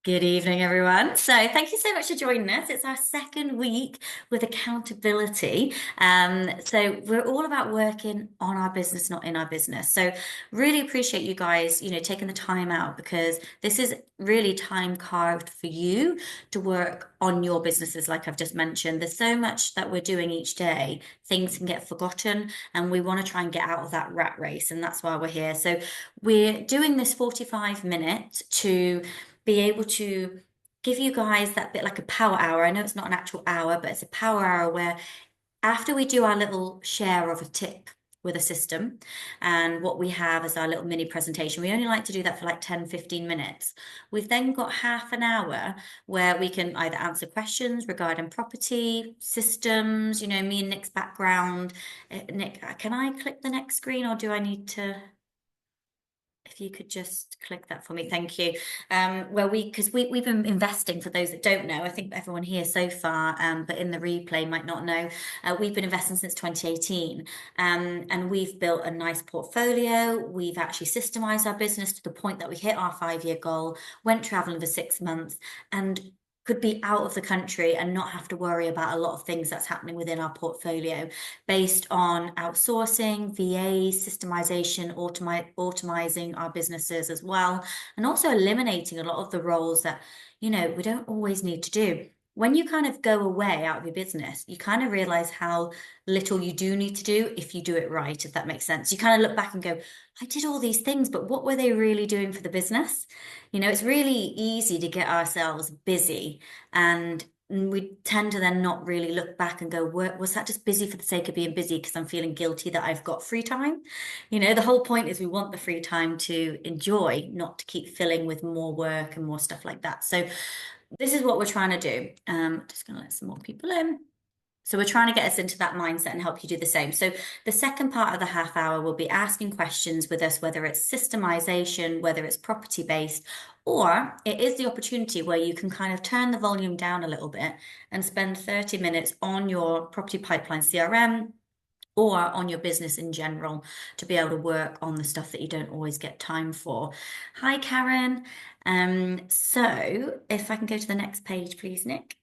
Good evening, everyone. So, thank you so much for joining us. It's our second week with accountability. So, we're all about working on our business, not in our business. So, really appreciate you guys, taking the time out because this is really time carved for you to work on your businesses, like I've just mentioned. There's so much that we're doing each day, things can get forgotten, and we want to try and get out of that rat race, and that's why we're here. So, we're doing this 45 minutes to be able to give you guys that bit like a power hour. I know it's not an actual hour, but it's a power hour where after we do our little share of a tip with a system and what we have as our little mini presentation, we only like to do that for like 10-15 minutes. We've then got half an hour where we can either answer questions regarding property, systems, me and Nick's background. Nick, can I click the next screen or do I need to? If you could just click that for me, thank you. Because we've been investing, for those that don't know, I think everyone here so far, but in the replay might not know, we've been investing since 2018, and we've built a nice portfolio. We've actually systemized our business to the point that we hit our 5-year goal, went traveling for 6 months, and could be out of the country and not have to worry about a lot of things that's happening within our portfolio based on outsourcing, VA, systemization, automizing our businesses as well, and also eliminating a lot of the roles that, we don't always need to do. When you kind of go away out of your business, you kind of realize how little you do need to do if you do it right, if that makes sense. You kind of look back and go, I did all these things, but what were they really doing for the business? It's really easy to get ourselves busy and we tend to then not really look back and go, was that just busy for the sake of being busy because I'm feeling guilty that I've got free time? The whole point is we want the free time to enjoy, not to keep filling with more work and more stuff like that. So this is what we're trying to do. Just going to let some more people in. So we're trying to get us into that mindset and help you do the same. So the second part of the half hour will be asking questions with us, whether it's systemization, whether it's property based, or it is the opportunity where you can kind of turn the volume down a little bit and spend 30 minutes on your property pipeline CRM or on your business in general to be able to work on the stuff that you don't always get time for. Hi, Karen. So if I can go to the next page, please, Nick.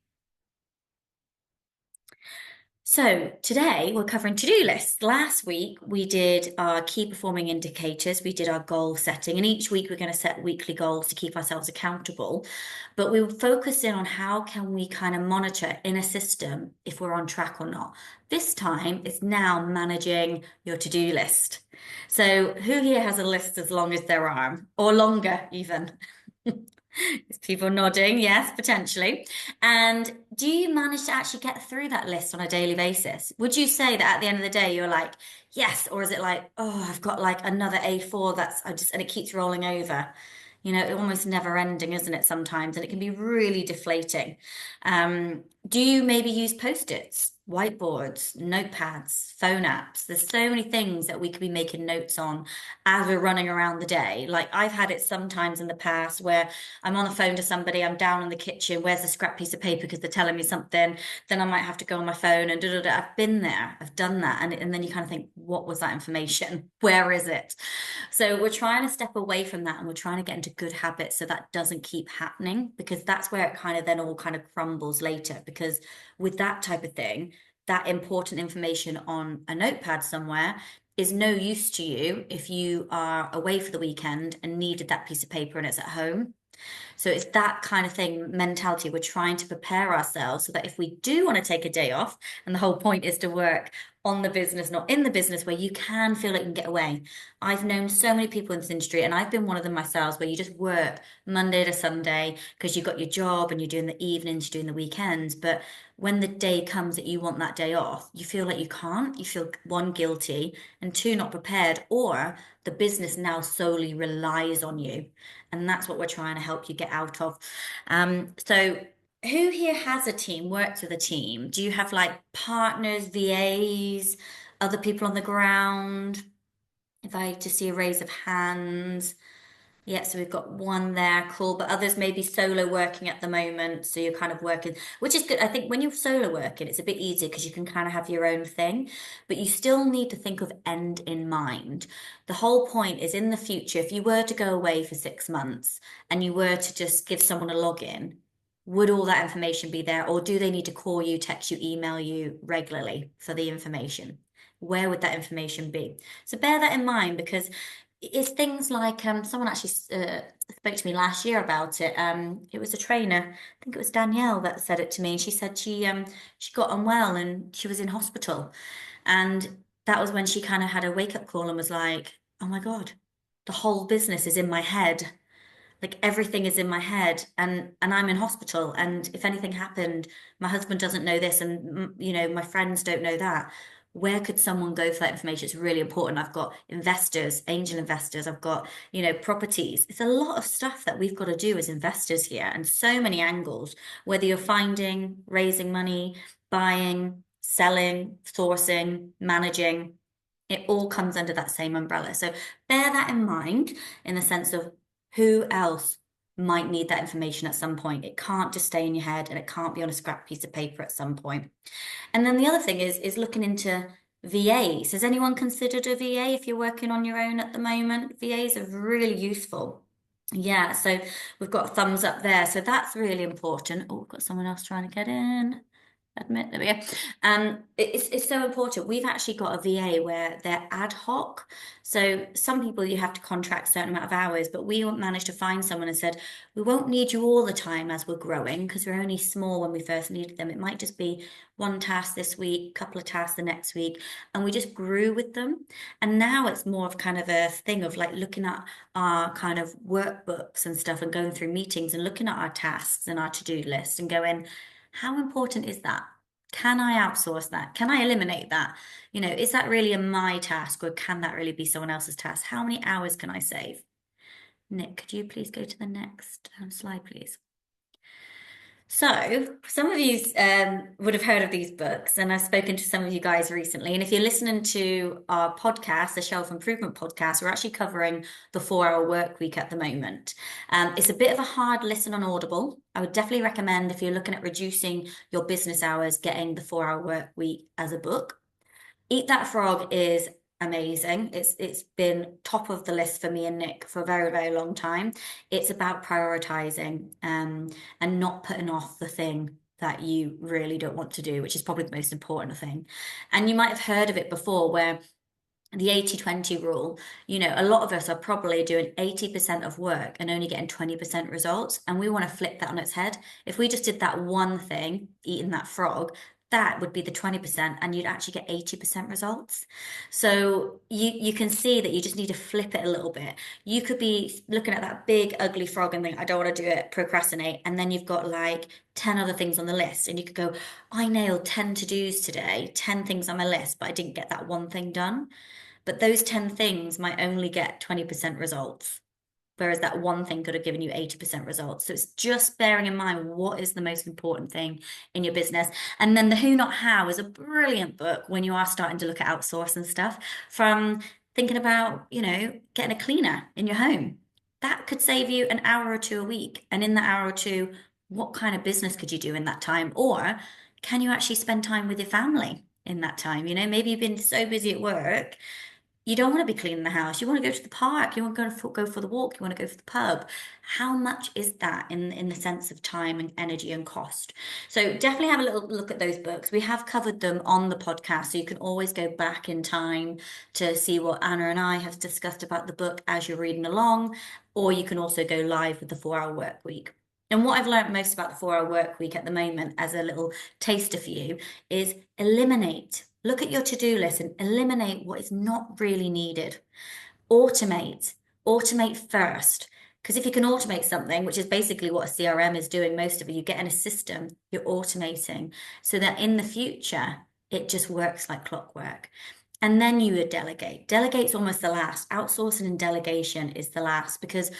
So today we're covering to-do lists. Last week we did our key performing indicators, we did our goal setting, and each week we're going to set weekly goals to keep ourselves accountable. But we will focus in on how can we kind of monitor in a system if we're on track or not. This time it's now managing your to-do list. So who here has a list as long as their arm, or longer even? Is people nodding? Yes, potentially. And do you manage to actually get through that list on a daily basis? Would you say that at the end of the day, you're like, yes, or is it like, oh, I've got like another A4 and it keeps rolling over? Almost never ending, isn't it, sometimes? And it can be really deflating. Do you maybe use post-its, whiteboards, notepads, phone apps? There's so many things that we could be making notes on as we're running around the day. Like I've had it sometimes in the past where I'm on the phone to somebody, I'm down in the kitchen, where's the scrap piece of paper because they're telling me something, then I might have to go on my phone and I've been there, I've done that. And then you kind of think, what was that information? Where is it? So we're trying to step away from that and we're trying to get into good habits so that doesn't keep happening because that's where it kind of then all kind of crumbles later. Because with that type of thing, that important information on a notepad somewhere is no use to you if you are away for the weekend and needed that piece of paper and it's at home. So it's that kind of thing, mentality. We're trying to prepare ourselves so that if we do want to take a day off, and the whole point is to work on the business, not in the business, where you can feel like you can get away. I've known so many people in this industry, and I've been one of them myself, where you just work Monday to Sunday because you've got your job and you're doing the evenings, you're doing the weekends. But when the day comes that you want that day off, you feel like you can't. You feel one, guilty, and two, not prepared, or the business now solely relies on you. And that's what we're trying to help you get out of. So who here has a team, works with a team? Do you have like partners, VAs, other people on the ground? If I just see a raise of hands. Yeah, so we've got one there, cool, but others may be solo working at the moment. So you're kind of working, which is good. I think when you're solo working, it's a bit easier because you can kind of have your own thing, but you still need to think of end in mind. The whole point is in the future, if you were to go away for 6 months and you were to just give someone a login, would all that information be there, or do they need to call you, text you, email you regularly for the information? Where would that information be? So bear that in mind because it's things like someone actually spoke to me last year about it. It was a trainer, I think it was Danielle that said it to me. She said she got unwell and she was in hospital, and that was when she kind of had a wake up call and was like, "Oh my God, the whole business is in my head." Like everything is in my head, and I'm in hospital, and if anything happened, my husband doesn't know this, and my friends don't know that. Where could someone go for that information? It's really important. I've got investors, angel investors, I've got properties. It's a lot of stuff that we've got to do as investors here, and so many angles, whether you're finding, raising money, buying, selling, sourcing, managing, it all comes under that same umbrella. So bear that in mind in the sense of who else might need that information at some point. It can't just stay in your head, and it can't be on a scrap piece of paper at some point. And then the other thing is looking into VAs. Has anyone considered a VA if you're working on your own at the moment? VAs are really useful. Yeah, so we've got a thumbs up there. So that's really important. Oh, we've got someone else trying to get in. Admit, there we go. It's so important. We've actually got a VA where they're ad hoc. So some people you have to contract a certain amount of hours, but we managed to find someone and said, we won't need you all the time as we're growing because we're only small when we first needed them. It might just be one task this week, couple of tasks the next week. And we just grew with them. And now it's more of kind of a thing of like looking at our kind of workbooks and stuff and going through meetings and looking at our tasks and our to-do list and going, how important is that? Can I outsource that? Can I eliminate that? Is that really a my task or can that really be someone else's task? How many hours can I save? Nick, could you please go to the next slide, please? So, some of you would have heard of these books, and I've spoken to some of you guys recently. And if you're listening to our podcast, the Shelf Improvement podcast, we're actually covering the 4 Hour Work Week at the moment. It's a bit of a hard listen on Audible. I would definitely recommend if you're looking at reducing your business hours, getting the 4 Hour Work Week as a book. Eat That Frog is amazing. It's been top of the list for me and Nick for a very, very long time. It's about prioritizing and not putting off the thing that you really don't want to do, which is probably the most important thing. And you might have heard of it before where the 80-20 rule, a lot of us are probably doing 80% of work and only getting 20% results. And we want to flip that on its head. If we just did that one thing, eating that frog, that would be the 20% and you'd actually get 80% results. So you can see that you just need to flip it a little bit. You could be looking at that big ugly frog and think, I don't want to do it, procrastinate. And then you've got like 10 other things on the list. And you could go, I nailed 10 to-dos today, 10 things on my list, but I didn't get that one thing done. But those 10 things might only get 20% results, whereas that one thing could have given you 80% results. So it's just bearing in mind what is the most important thing in your business. And then The Who Not How is a brilliant book when you are starting to look at outsourcing stuff, from thinking about, getting a cleaner in your home. That could save you an hour or two a week. And in that hour or two, what kind of business could you do in that time? Or can you actually spend time with your family in that time? Maybe you've been so busy at work you don't want to be cleaning the house. You want to go to the park. You want to go for the walk. You want to go for the pub. How much is that in the sense of time and energy and cost? So definitely have a little look at those books. We have covered them on the podcast, so you can always go back in time to see what Anna and I have discussed about the book as you're reading along, or you can also go live with the 4 Hour Work Week. And what I've learned most about the 4 Hour Work Week at the moment, as a little taster for you, is eliminate. Look at your to-do list and eliminate what is not really needed. Automate. Automate first. Because if you can automate something, which is basically what a CRM is doing most of it, you get in a system, you're automating so that in the future, it just works like clockwork. And then you would delegate. Delegate's almost the last. Outsourcing and delegation is the last because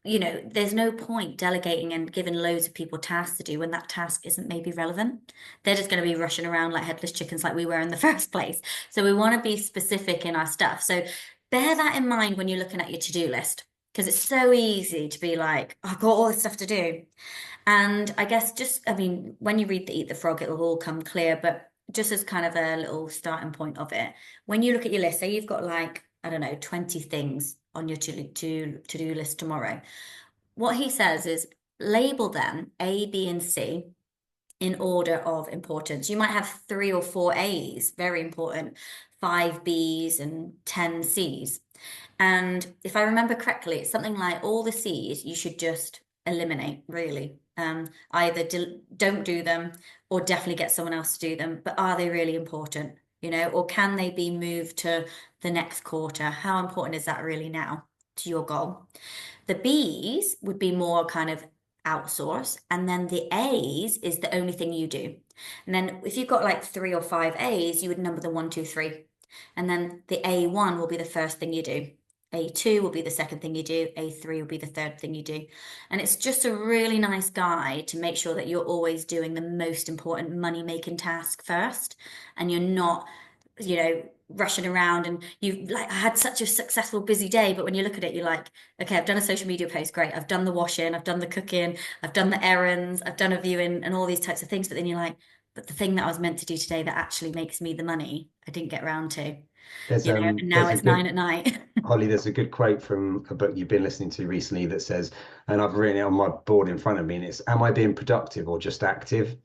there's no point delegating and giving loads of people tasks to do when that task isn't maybe relevant. They're just going to be rushing around like headless chickens like we were in the first place. So we want to be specific in our stuff. So bear that in mind when you're looking at your to-do list. because it's so easy to be like, "Oh, I've got all this stuff to do." And I guess just, I mean, when you read the Eat the Frog, it'll all come clear, but just as kind of a little starting point of it, when you look at your list, say you've got like, I don't know, 20 things on your to-do list tomorrow. What he says is label them A, B, and C in order of importance. You might have 3 or 4 A's, very important, 5 B's, and 10 C's. And if I remember correctly, it's something like all the C's you should just eliminate, really. Either don't do them or definitely get someone else to do them. But are they really important? Or can they be moved to the next quarter? How important is that really now to your goal? The B's would be more kind of outsource, and then the A's is the only thing you do. And then if you've got like 3 or 5 A's, you would number them 1, 2, 3. And then the A1 will be the first thing you do. A2 will be the second thing you do. A3 will be the third thing you do. And it's just a really nice guide to make sure that you're always doing the most important money-making task first, and you're not, rushing around. And you like, I had such a successful busy day, but when you look at it, you're like, okay, I've done a social media post, great. I've done the washing, I've done the cooking, I've done the errands, I've done a viewing and all these types of things. But then you're like, but the thing that I was meant to do today that actually makes me the money, I didn't get around to, and now There's a it's 9 at night. Holly, there's a good quote from a book you've been listening to recently that says, and I've written it on my board in front of me, and it's, am I being productive or just active?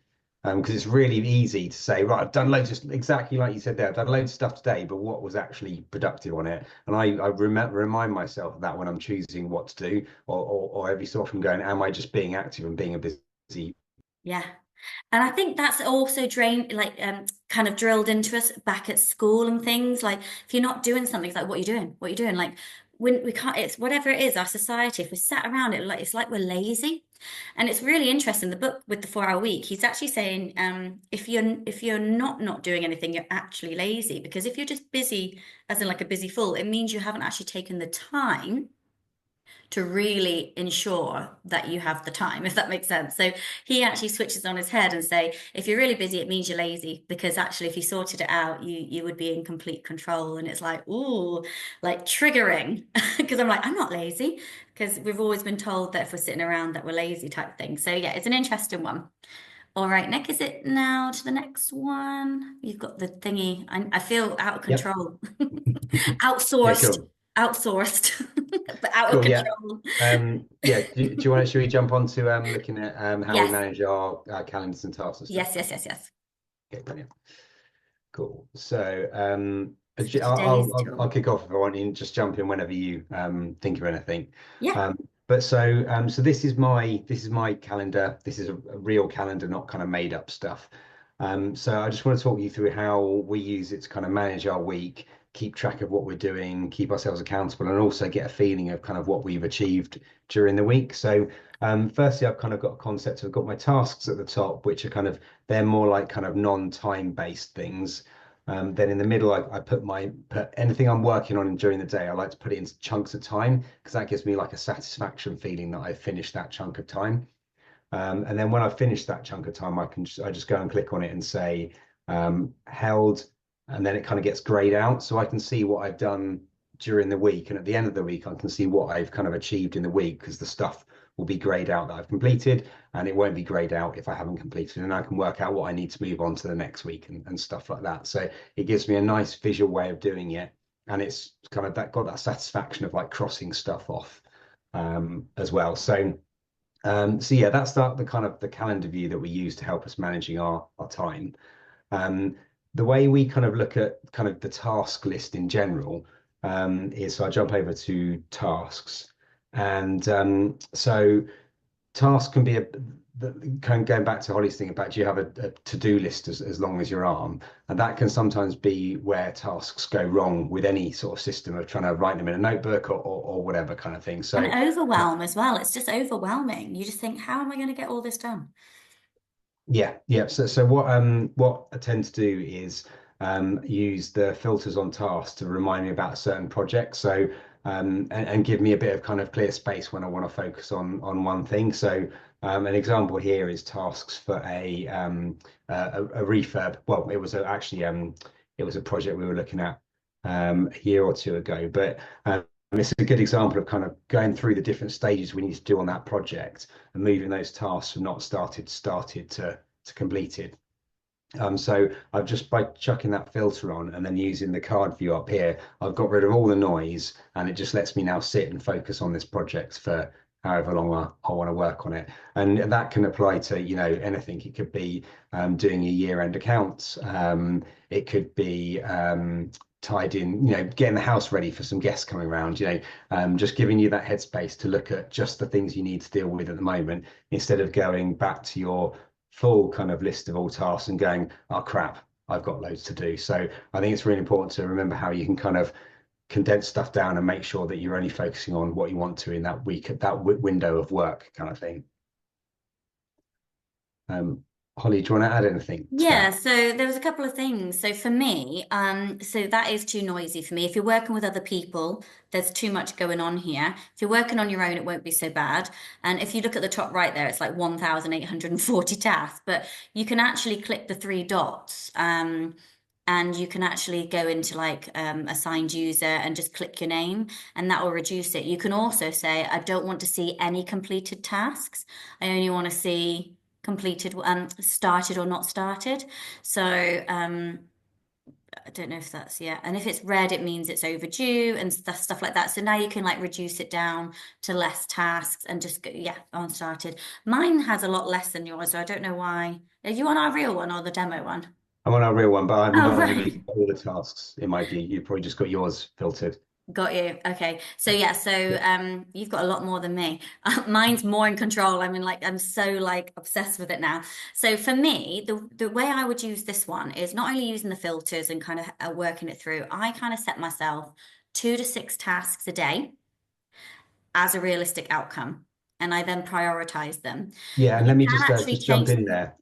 Because it's really easy to say, right, I've done loads of, exactly like you said there, I've done loads of stuff today, but what was actually productive on it? And I remind myself of that when I'm choosing what to do, or every so often going, am I just being active and being a busy? Yeah. And I think that's also kind of drilled into us back at school and things. Like if you're not doing something, it's like, what are you doing? What are you doing? Like when we can't, it's whatever it is, our society, if we're sat around it, like it's like we're lazy. And it's really interesting. The book with the 4 hour week, he's actually saying, if you're not doing anything, you're actually lazy. Because if you're just busy, as in like a busy fool, it means you haven't actually taken the time to really ensure that you have the time, if that makes sense. So he actually switches on his head and say, if you're really busy, it means you're lazy, because actually if you sorted it out, you would be in complete control. And it's like, ooh, like triggering. Because I'm like, I'm not lazy, because we've always been told that if we're sitting around that we're lazy type thing. So yeah, it's an interesting one. All right, Nick, is it now to the next one? You've got the thingy. I feel out of Yep. control. Yeah, Outsourced, cool. outsourced, but out of Cool. Yeah. control. Yeah. Do you want to, should we jump on to looking at how we Yes, manage our calendars and tasks and stuff? yes, yes, yes, yes. Okay, brilliant. Cool. So So today's I'll tool. kick off if I want you, and just jump in whenever you think of anything. Yeah. But so this is my calendar. This is a real calendar, not kind of made up stuff. So I just want to talk you through how we use it to kind of manage our week, keep track of what we're doing, keep ourselves accountable, and also get a feeling of kind of what we've achieved during the week. So firstly, I've kind of got a concept. I've got my tasks at the top, which are kind of, they're more like kind of non-time based things. Then in the middle, I put anything I'm working on during the day. I like to put it into chunks of time because that gives me like a satisfaction feeling that I finished that chunk of time. And then when I finish that chunk of time, I just go and click on it and say held, and then it kind of gets grayed out, so I can see what I've done during the week. And at the end of the week, I can see what I've kind of achieved in the week because the stuff will be grayed out that I've completed, and it won't be grayed out if I haven't completed. And I can work out what I need to move on to the next week and stuff like that. So it gives me a nice visual way of doing it, and it's kind of that got that satisfaction of like crossing stuff off as well. So yeah, that's the kind of the calendar view that we use to help us managing our time. Um, the way we kind of look at kind of the task list in general is, so I jump over to tasks, and so tasks can be kind of going back to Holly's thing about, do you have a to-do list as long as your arm? And that can sometimes be where tasks go wrong with any sort of system of trying to write them in a notebook or whatever kind of thing. And So overwhelm as well. It's just overwhelming. You just think, how am I going to get all this done? yeah. So what I tend to do is use the filters on tasks to remind me about certain projects. So and give me a bit of kind of clear space when I want to focus on one thing. So an example here is tasks for a refurb. Well, actually it was a project we were looking at a year or two ago, but it's a good example of kind of going through the different stages we need to do on that project and moving those tasks from not started to completed. So I've just by chucking that filter on and then using the card view up here, I've got rid of all the noise and it just lets me now sit and focus on this project for however long I want to work on it. And that can apply to, anything. It could be doing your year-end accounts. It could be tied in, getting the house ready for some guests coming around, just giving you that headspace to look at just the things you need to deal with at the moment instead of going back to your full kind of list of all tasks and going, oh crap, I've got loads to do. So I think it's really important to remember how you can kind of condense stuff down and make sure that you're only focusing on what you want to in that week, that window of work kind of thing. Holly, do you want to add anything to Yeah, that? so there was a couple of things. So for me, so that is too noisy for me. If you're working with other people, there's too much going on here. If you're working on your own, it won't be so bad. And if you look at the top right there, it's like 1,840 tasks, but you can actually click the three dots, and you can actually go into like assigned user and just click your name, and that will reduce it. You can also say, I don't want to see any completed tasks. I only want to see completed, started or not started. So I don't know if that's, yeah. And if it's red, it means it's overdue and stuff like that. So now you can like reduce it down to less tasks and just go, yeah, on started. Mine has a lot less than yours, so I don't know why. Are you on our real one or the demo one? I'm on our real one, but I've Oh, not right. really got all the tasks in my view. You've probably just got yours filtered. Got you. Okay. So yeah, so you've got a lot more than me. Mine's more in control. I mean, like I'm so like obsessed with it now. So for me, the way I would use this one is not only using the filters and kind of working it through. I kind of set myself 2 to 6 tasks a day as a realistic outcome, and I then prioritize them. Yeah, and You let me can actually just jump change. in there.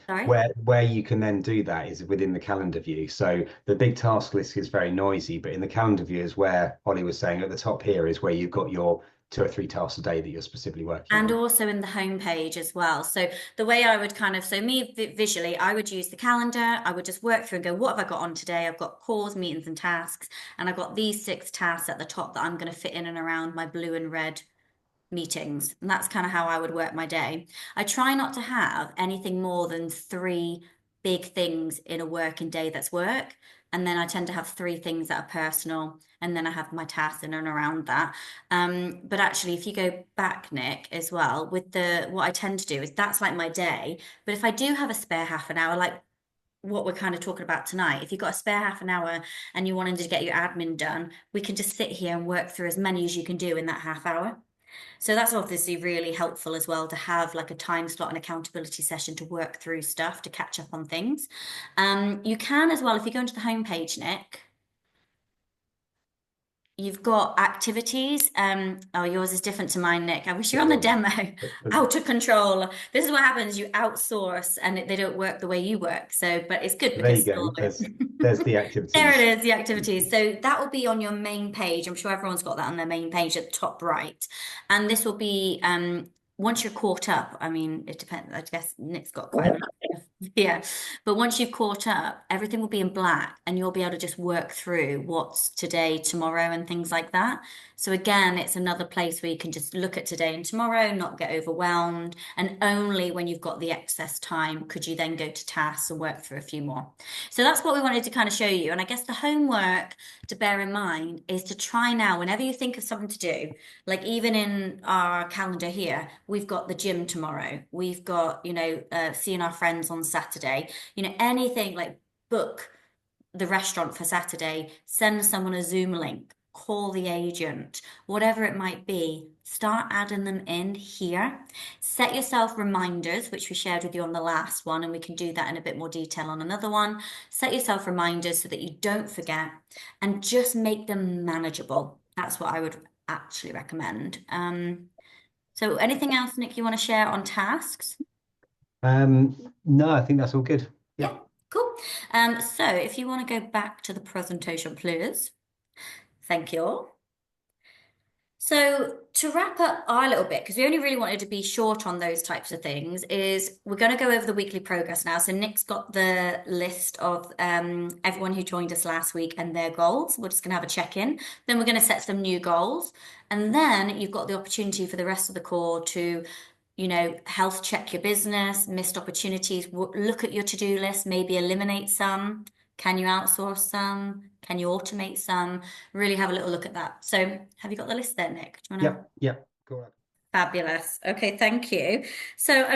Sorry. Where you can then do that is within the calendar view. So the big task list is very noisy, but in the calendar view is where Holly was saying at the top here is where you've got your 2 or 3 tasks a day that you're specifically working And on. also in the homepage as well. So the way I would kind of, so me visually, I would use the calendar. I would just work through and go, what have I got on today? I've got calls, meetings, and tasks. And I've got these 6 tasks at the top that I'm going to fit in and around my blue and red meetings. And that's kind of how I would work my day. I try not to have anything more than 3 big things in a working day that's work. And then I tend to have 3 things that are personal. And then I have my tasks in and around that. But actually, if you go back, Nick, as well, with the what I tend to do is that's like my day. But if I do have a spare half an hour, like what we're kind of talking about tonight, if you've got a spare half an hour and you wanted to get your admin done, we can just sit here and work through as many as you can do in that half hour. So that's obviously really helpful as well to have like a time slot and accountability session to work through stuff, to catch up on things. You can as well, if you go into the homepage, Nick, you've got activities. Oh, yours is different to mine, Nick. I wish you were Yeah, on the well, demo. but Out of control. This is what happens. You outsource and they don't work the way you work. So, but it's good there you because go. still of it. There's the There it activities. is, the activities. So that will be on your main page. I'm sure everyone's got that on their main page at the top right. And this will be once you're caught up. I mean, it depends. I guess Nick's got quite a yeah. But once you've caught up, everything will be in black and you'll be able to just work through what's today, tomorrow, and things like that. So again, it's another place where you can just look at today and tomorrow, not get overwhelmed. And only when you've got the excess time could you then go to tasks and work through a few more. So that's what we wanted to kind of show you. And I guess the homework to bear in mind is to try now, whenever you think of something to do, like even in our calendar here, we've got the gym tomorrow. We've got, seeing our friends on Saturday, anything like book the restaurant for Saturday, send someone a Zoom link, call the agent, whatever it might be, start adding them in here. Set yourself reminders, which we shared with you on the last one, and we can do that in a bit more detail on another one. Set yourself reminders so that you don't forget and just make them manageable. That's what I would actually recommend. So anything else, Nick, you want to share on tasks? No, I think that's all good. Yeah, Yep. cool. So if you want to go back to the presentation, please. Thank you. So to wrap up our little bit, because we only really wanted to be short on those types of things, is we're going to go over the weekly progress now. So Nick's got the list of everyone who joined us last week and their goals. We're just going to have a check-in. Then we're going to set some new goals. And then you've got the opportunity for the rest of the call to, health check your business, missed opportunities, look at your to-do list, maybe eliminate some. Can you outsource some? Can you automate some? Really have a little look at that. So, have you got the list there, Nick? Do you want to? Yep, yep. Cool. Fabulous. Okay, thank you. So,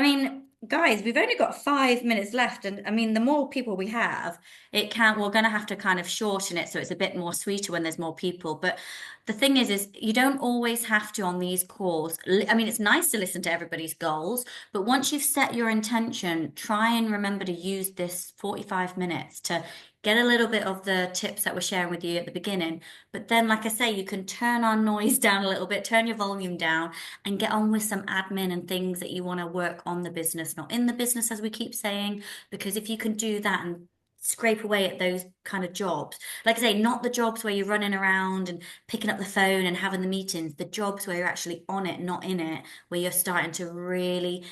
guys, we've only got 5 minutes left, and the more people we have, we're going to have to kind of shorten it so it's a bit more sweeter when there's more people. But the thing is you don't always have to on these calls. It's nice to listen to everybody's goals, but once you've set your intention, try and remember to use this 45 minutes to get a little bit of the tips that we're sharing with you at the beginning. But then, like I say, you can turn our noise down a little bit, turn your volume down and get on with some admin and things that you want to work on the business, not in the business, as we keep saying, because if you can do that and scrape away at those kind of jobs, like I say, not the jobs where you're running around and picking up the phone and having the meetings, the jobs where you're actually on it, not in it, where you're starting to really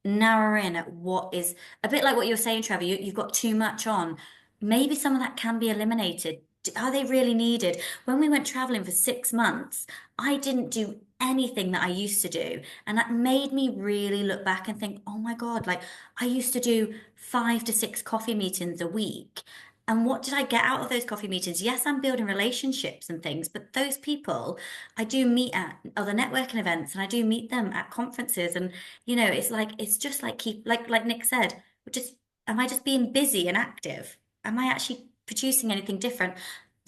narrow in at what is a bit like what you were saying, Trevor. You've got too much on. Maybe some of that can be eliminated. Are they really needed? When we went traveling for 6 months, I didn't do anything that I used to do. And that made me really look back and think, oh my God, like I used to do 5 to 6 coffee meetings a week. And what did I get out of those coffee meetings? Yes, I'm building relationships and things, but those people I do meet at other networking events and I do meet them at conferences. And, it's just like like Nick said, just, am I just being busy and active? Am I actually producing anything different?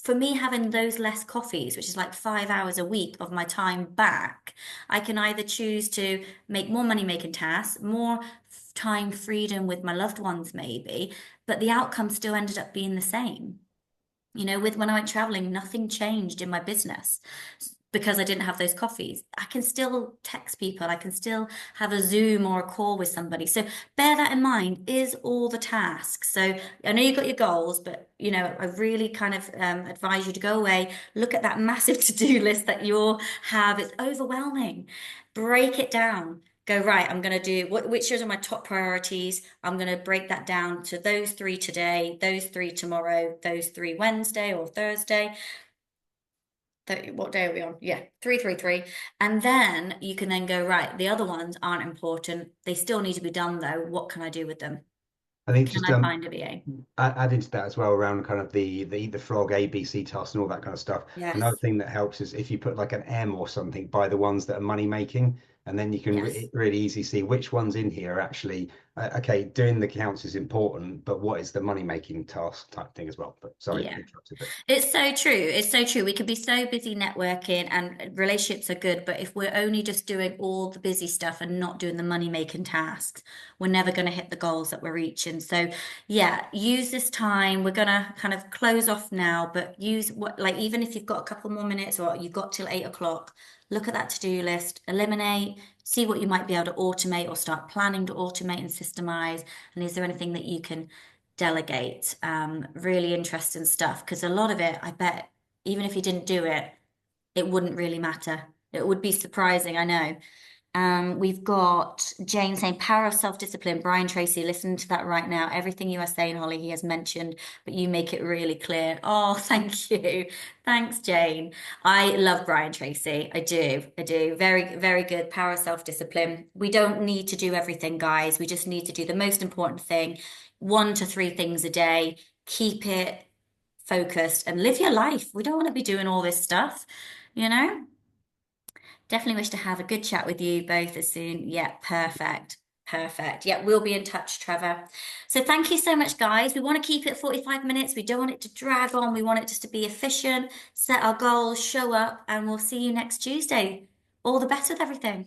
For me, having those less coffees, which is like 5 hours a week of my time back, I can either choose to make more money making tasks, more time freedom with my loved ones, maybe, but the outcome still ended up being the same. With when I went traveling, nothing changed in my business because I didn't have those coffees. I can still text people, I can still have a Zoom or a call with somebody. So bear that in mind, is all the tasks. So I know you've got your goals, but I really kind of advise you to go away, look at that massive to-do list that you all have. It's overwhelming. Break it down. Go, right, I'm going to do which are my top priorities. I'm going to break that down to those three today, those three tomorrow, those three Wednesday or Thursday. What day are we on? Yeah, 333. And then you can then go, right, the other ones aren't important. They still need to be done though. What can I do with them? I think Can just I find a VA? add into that as well around kind of the frog ABC tasks and all that kind of stuff. Another Yes, thing that helps is if you put like an M or something by the ones that are money making, and then you can yes. really easily see which ones in here are actually okay. Doing the counts is important, but what is the money making task type thing as well. But sorry, Yeah. interrupted. But It's so true. It's so true. We could be so busy networking and relationships are good, but if we're only just doing all the busy stuff and not doing the money making tasks, we're never going to hit the goals that we're reaching. So, yeah, use this time. We're going to kind of close off now, but use what, like, even if you've got a couple more minutes or you've got till 8 o'clock, look at that to-do list, eliminate, see what you might be able to automate or start planning to automate and systemize. And is there anything that you can delegate? Really interesting stuff because a lot of it, I bet, even if you didn't do it, it wouldn't really matter. It would be surprising, I know. We've got Jane saying power of self-discipline. Brian Tracy, listen to that right now. Everything you are saying, Holly, he has mentioned, but you make it really clear. Oh, thank you. Thanks, Jane. I love Brian Tracy. I do. I do. Very, very good. Power of self-discipline. We don't need to do everything, guys. We just need to do the most important thing, 1 to 3 things a day. Keep it focused and live your life. We don't want to be doing all this stuff, you know? Definitely wish to have a good chat with you both as soon. Yeah, perfect. Perfect. Yeah, we'll be in touch, Trevor. So thank you so much, guys. We want to keep it 45 minutes. We don't want it to drag on. We want it just to be efficient, set our goals, show up, and we'll see you next Tuesday. All the best with everything.